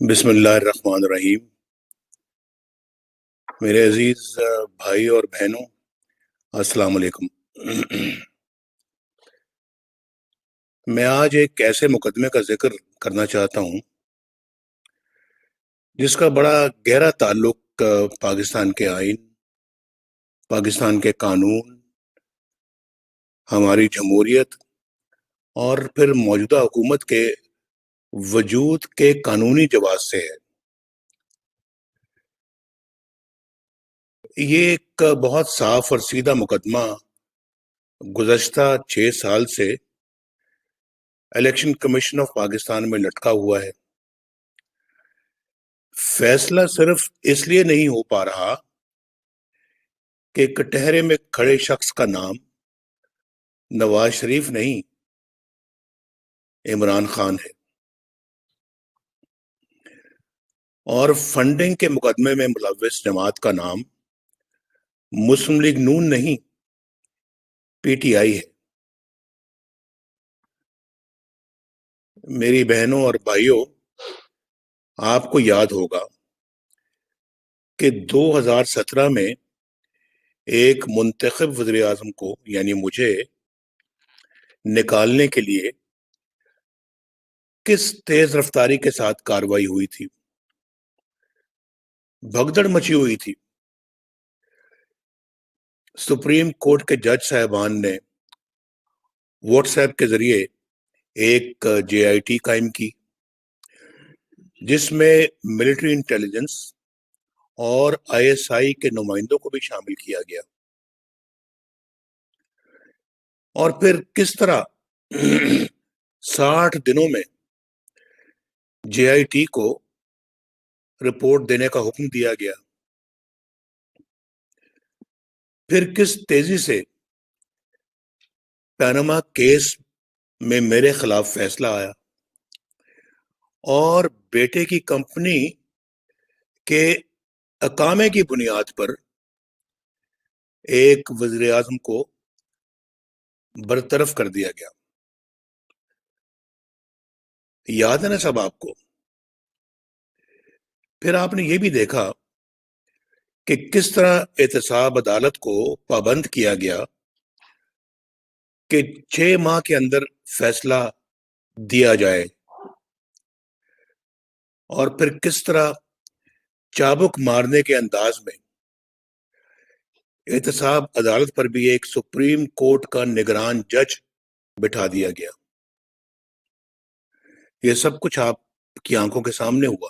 بسم اللہ الرحمن الرحیم۔ میرے عزیز بھائی اور بہنوں، السلام علیکم۔ میں آج ایک ایسے مقدمے کا ذکر کرنا چاہتا ہوں جس کا بڑا گہرا تعلق پاکستان کے آئین، پاکستان کے قانون، ہماری جمہوریت اور پھر موجودہ حکومت کے وجود کے قانونی جواز سے ہے۔ یہ ایک بہت صاف اور سیدھا مقدمہ گزشتہ 6 سال سے الیکشن کمیشن آف پاکستان میں لٹکا ہوا ہے۔ فیصلہ صرف اس لیے نہیں ہو پا رہا کہ کٹہرے میں کھڑے شخص کا نام نواز شریف نہیں، عمران خان ہے، اور فنڈنگ کے مقدمے میں ملوث جماعت کا نام مسلم لیگ نون نہیں، پی ٹی آئی ہے۔ میری بہنوں اور بھائیوں، آپ کو یاد ہوگا کہ 2017 میں ایک منتخب وزیر اعظم کو یعنی مجھے نکالنے کے لیے کس تیز رفتاری کے ساتھ کارروائی ہوئی تھی، بھگدڑ مچی ہوئی تھی۔ سپریم کورٹ کے جج صاحبان نے واٹس ایپ کے ذریعے ایک جے آئی ٹی قائم کی جس میں ملٹری انٹیلیجنس اور آئی ایس آئی کے نمائندوں کو بھی شامل کیا گیا، اور پھر کس طرح 60 دنوں میں جے آئی ٹی کو رپورٹ دینے کا حکم دیا گیا، پھر کس تیزی سے پیناما کیس میں میرے خلاف فیصلہ آیا اور بیٹے کی کمپنی کے اقامے کی بنیاد پر ایک وزیر اعظم کو برطرف کر دیا گیا۔ یاد ہے نا سب آپ کو؟ پھر آپ نے یہ بھی دیکھا کہ کس طرح احتساب عدالت کو پابند کیا گیا کہ 6 ماہ کے اندر فیصلہ دیا جائے، اور پھر کس طرح چابک مارنے کے انداز میں احتساب عدالت پر بھی ایک سپریم کورٹ کا نگران جج بٹھا دیا گیا۔ یہ سب کچھ آپ کی آنکھوں کے سامنے ہوا،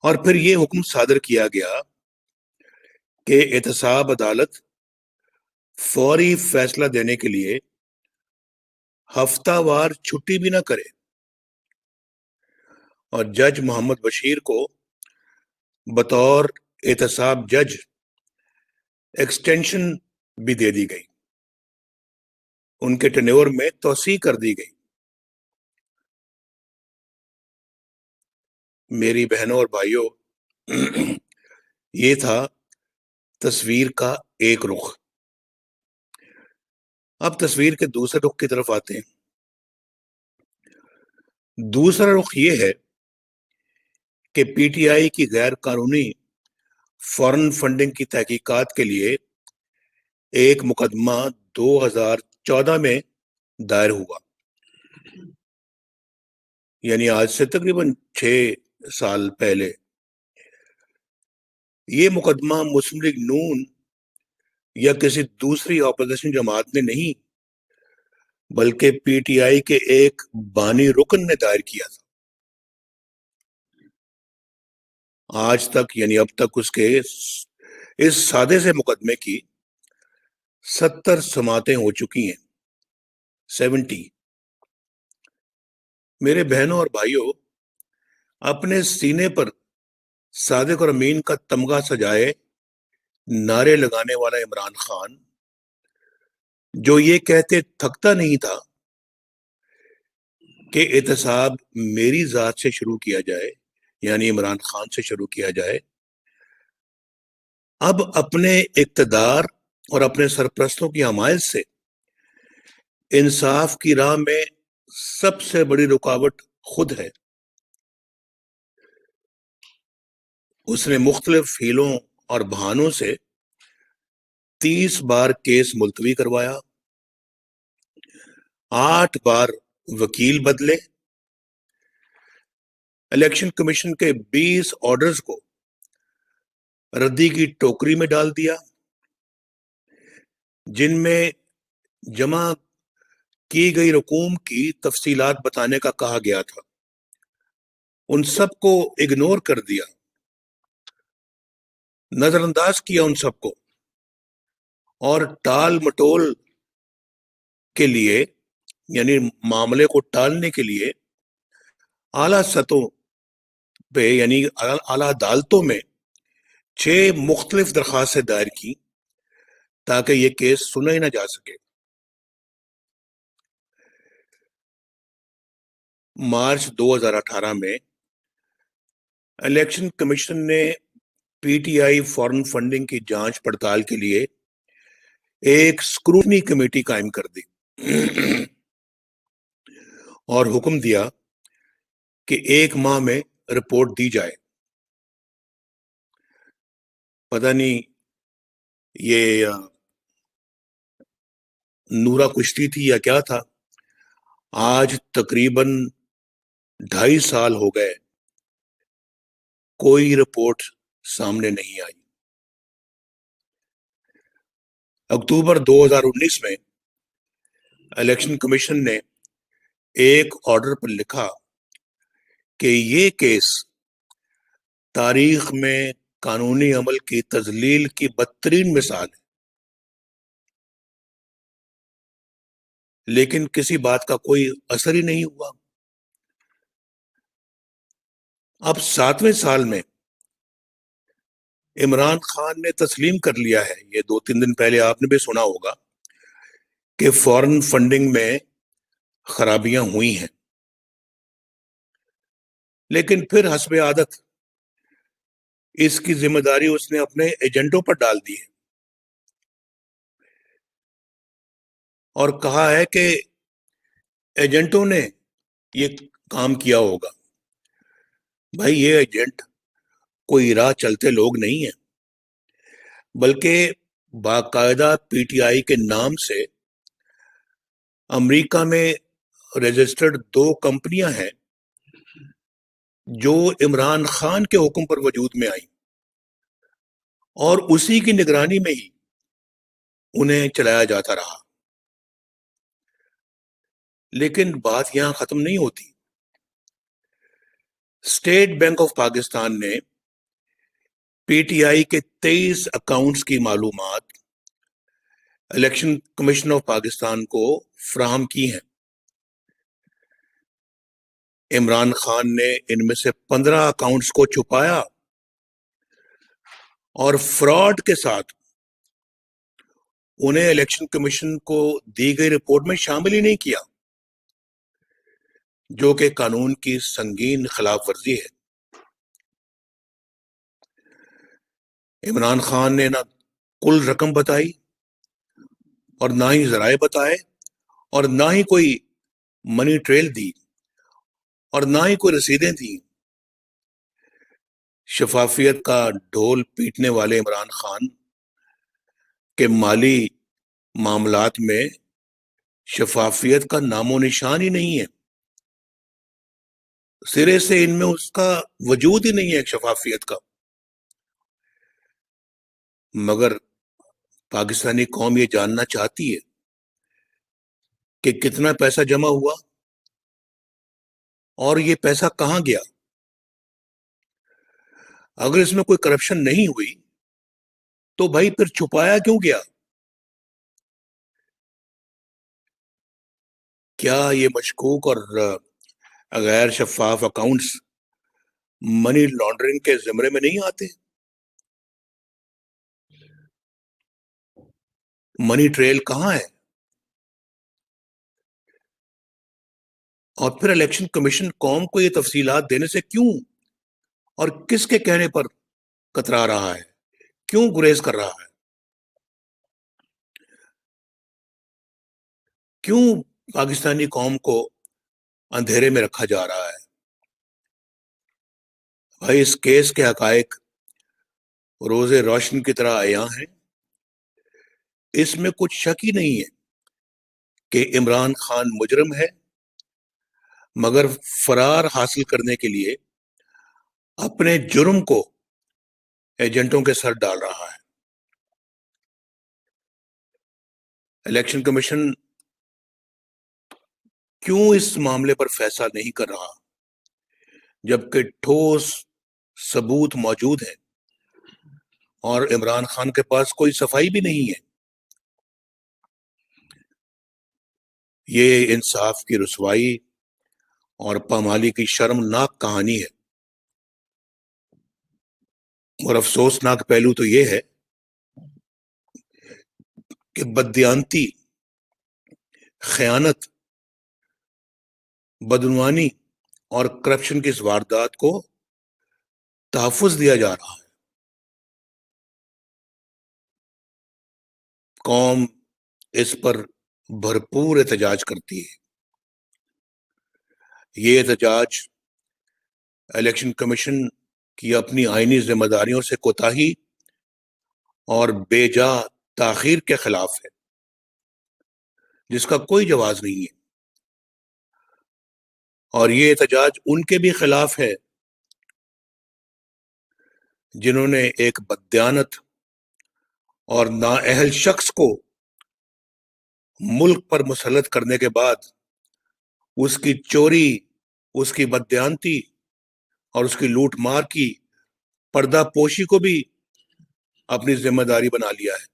اور پھر یہ حکم صادر کیا گیا کہ احتساب عدالت فوری فیصلہ دینے کے لیے ہفتہ وار چھٹی بھی نہ کرے، اور جج محمد بشیر کو بطور احتساب جج ایکسٹینشن بھی دے دی گئی، ان کے ٹینیور میں توسیع کر دی گئی۔ میری بہنوں اور بھائیوں، یہ تھا تصویر کا ایک رخ۔ اب تصویر کے دوسرے رخ کی طرف آتے ہیں۔ دوسرا رخ یہ ہے کہ پی ٹی آئی کی غیر قانونی فارن فنڈنگ کی تحقیقات کے لیے ایک مقدمہ 2014 میں دائر ہوا، یعنی آج سے تقریباً 6 سال پہلے۔ یہ مقدمہ مسلم لیگ نون یا کسی دوسری اپوزیشن جماعت نے نہیں، بلکہ پی ٹی آئی کے ایک بانی رکن نے دائر کیا تھا۔ آج تک یعنی اب تک اس کے اس سادے سے مقدمے کی 70 سماعتیں ہو چکی ہیں، 70۔ میرے بہنوں اور بھائیوں، اپنے سینے پر صادق اور امین کا تمغہ سجائے نعرے لگانے والا عمران خان، جو یہ کہتے تھکتا نہیں تھا کہ احتساب میری ذات سے شروع کیا جائے، یعنی عمران خان سے شروع کیا جائے، اب اپنے اقتدار اور اپنے سرپرستوں کی حمایت سے انصاف کی راہ میں سب سے بڑی رکاوٹ خود ہے۔ اس نے مختلف ہیلوں اور بہانوں سے 30 بار کیس ملتوی کروایا، 8 بار وکیل بدلے، الیکشن کمیشن کے 20 آرڈرز کو ردی کی ٹوکری میں ڈال دیا، جن میں جمع کی گئی رقوم کی تفصیلات بتانے کا کہا گیا تھا، ان سب کو اگنور کر دیا، نظر انداز کیا ان سب کو، اور ٹال مٹول کے لیے، یعنی معاملے کو ٹالنے کے لیے اعلیٰ سطحوں پہ یعنی اعلیٰ عدالتوں میں 6 مختلف درخواستیں دائر کی تاکہ یہ کیس سنا ہی نہ جا سکے۔ مارچ 2018 میں الیکشن کمیشن نے P T I foreign funding کی جانچ پڑتال کے لیے ایک اسکروٹنی کمیٹی قائم کر دی اور حکم دیا کہ 1 ماہ میں رپورٹ دی جائے۔ پتہ نہیں یہ نورا کشتی تھی یا کیا تھا، آج تقریباً 2.5 سال ہو گئے، کوئی رپورٹ سامنے نہیں آئی۔ اکتوبر 2019 میں الیکشن کمیشن نے ایک آرڈر پر لکھا کہ یہ کیس تاریخ میں قانونی عمل کی تذلیل کی بدترین مثال ہے، لیکن کسی بات کا کوئی اثر ہی نہیں ہوا۔ اب 7ویں سال میں عمران خان نے تسلیم کر لیا ہے، یہ 2-3 دن پہلے آپ نے بھی سنا ہوگا کہ فورن فنڈنگ میں خرابیاں ہوئی ہیں، لیکن پھر حسب عادت اس کی ذمہ داری اس نے اپنے ایجنٹوں پر ڈال دی ہے اور کہا ہے کہ ایجنٹوں نے یہ کام کیا ہوگا۔ بھائی یہ ایجنٹ کوئی راہ چلتے لوگ نہیں ہیں، بلکہ باقاعدہ پی ٹی آئی کے نام سے امریکہ میں رجسٹرڈ 2 کمپنیاں ہیں جو عمران خان کے حکم پر وجود میں آئیں اور اسی کی نگرانی میں ہی انہیں چلایا جاتا رہا۔ لیکن بات یہاں ختم نہیں ہوتی۔ اسٹیٹ بینک آف پاکستان نے پی ٹی آئی کے 23 اکاؤنٹس کی معلومات الیکشن کمیشن آف پاکستان کو فراہم کی ہیں۔ عمران خان نے ان میں سے 15 اکاؤنٹس کو چھپایا اور فراڈ کے ساتھ انہیں الیکشن کمیشن کو دی گئی رپورٹ میں شامل ہی نہیں کیا، جو کہ قانون کی سنگین خلاف ورزی ہے۔ عمران خان نے نہ کل رقم بتائی اور نہ ہی ذرائع بتائے اور نہ ہی کوئی منی ٹریل دی اور نہ ہی کوئی رسیدیں دیں۔ شفافیت کا ڈھول پیٹنے والے عمران خان کے مالی معاملات میں شفافیت کا نام و نشان ہی نہیں ہے، سرے سے ان میں اس کا وجود ہی نہیں ہے، ایک شفافیت کا۔ مگر پاکستانی قوم یہ جاننا چاہتی ہے کہ کتنا پیسہ جمع ہوا اور یہ پیسہ کہاں گیا۔ اگر اس میں کوئی کرپشن نہیں ہوئی تو بھائی پھر چھپایا کیوں گیا؟ کیا یہ مشکوک اور غیر شفاف اکاؤنٹس منی لانڈرنگ کے زمرے میں نہیں آتے؟ منی ٹریل کہاں ہے؟ اور پھر الیکشن کمیشن قوم کو یہ تفصیلات دینے سے کیوں اور کس کے کہنے پر کترا رہا ہے، کیوں گریز کر رہا ہے؟ کیوں پاکستانی قوم کو اندھیرے میں رکھا جا رہا ہے؟ بھائی اس کیس کے حقائق روز روشن کی طرح عیاں ہیں۔ اس میں کچھ شک ہی نہیں ہے کہ عمران خان مجرم ہے، مگر فرار حاصل کرنے کے لیے اپنے جرم کو ایجنٹوں کے سر ڈال رہا ہے۔ الیکشن کمیشن کیوں اس معاملے پر فیصلہ نہیں کر رہا جبکہ ٹھوس ثبوت موجود ہے اور عمران خان کے پاس کوئی صفائی بھی نہیں ہے؟ یہ انصاف کی رسوائی اور پامالی کی شرمناک کہانی ہے، اور افسوسناک پہلو تو یہ ہے کہ بددیانتی، خیانت، بدعنوانی اور کرپشن کی اس واردات کو تحفظ دیا جا رہا ہے۔ قوم اس پر بھرپور احتجاج کرتی ہے۔ یہ احتجاج الیکشن کمیشن کی اپنی آئینی ذمہ داریوں سے کوتاہی اور بے جا تاخیر کے خلاف ہے، جس کا کوئی جواز نہیں ہے، اور یہ احتجاج ان کے بھی خلاف ہے جنہوں نے ایک بددیانت اور نااہل شخص کو ملک پر مسلط کرنے کے بعد اس کی چوری، اس کی بددیانتی اور اس کی لوٹ مار کی پردہ پوشی کو بھی اپنی ذمہ داری بنا لیا ہے۔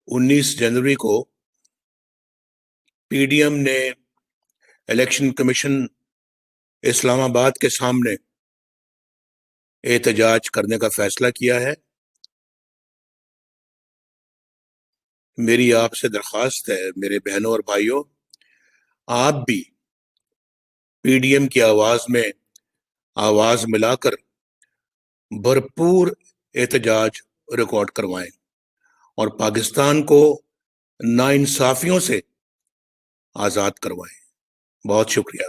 19 جنوری کو پی ڈی ایم نے الیکشن کمیشن اسلام آباد کے سامنے احتجاج کرنے کا فیصلہ کیا ہے۔ میری آپ سے درخواست ہے، میرے بہنوں اور بھائیوں، آپ بھی پی ڈی ایم کی آواز میں آواز ملا کر بھرپور احتجاج ریکارڈ کروائیں اور پاکستان کو ناانصافیوں سے آزاد کروائیں۔ بہت شکریہ۔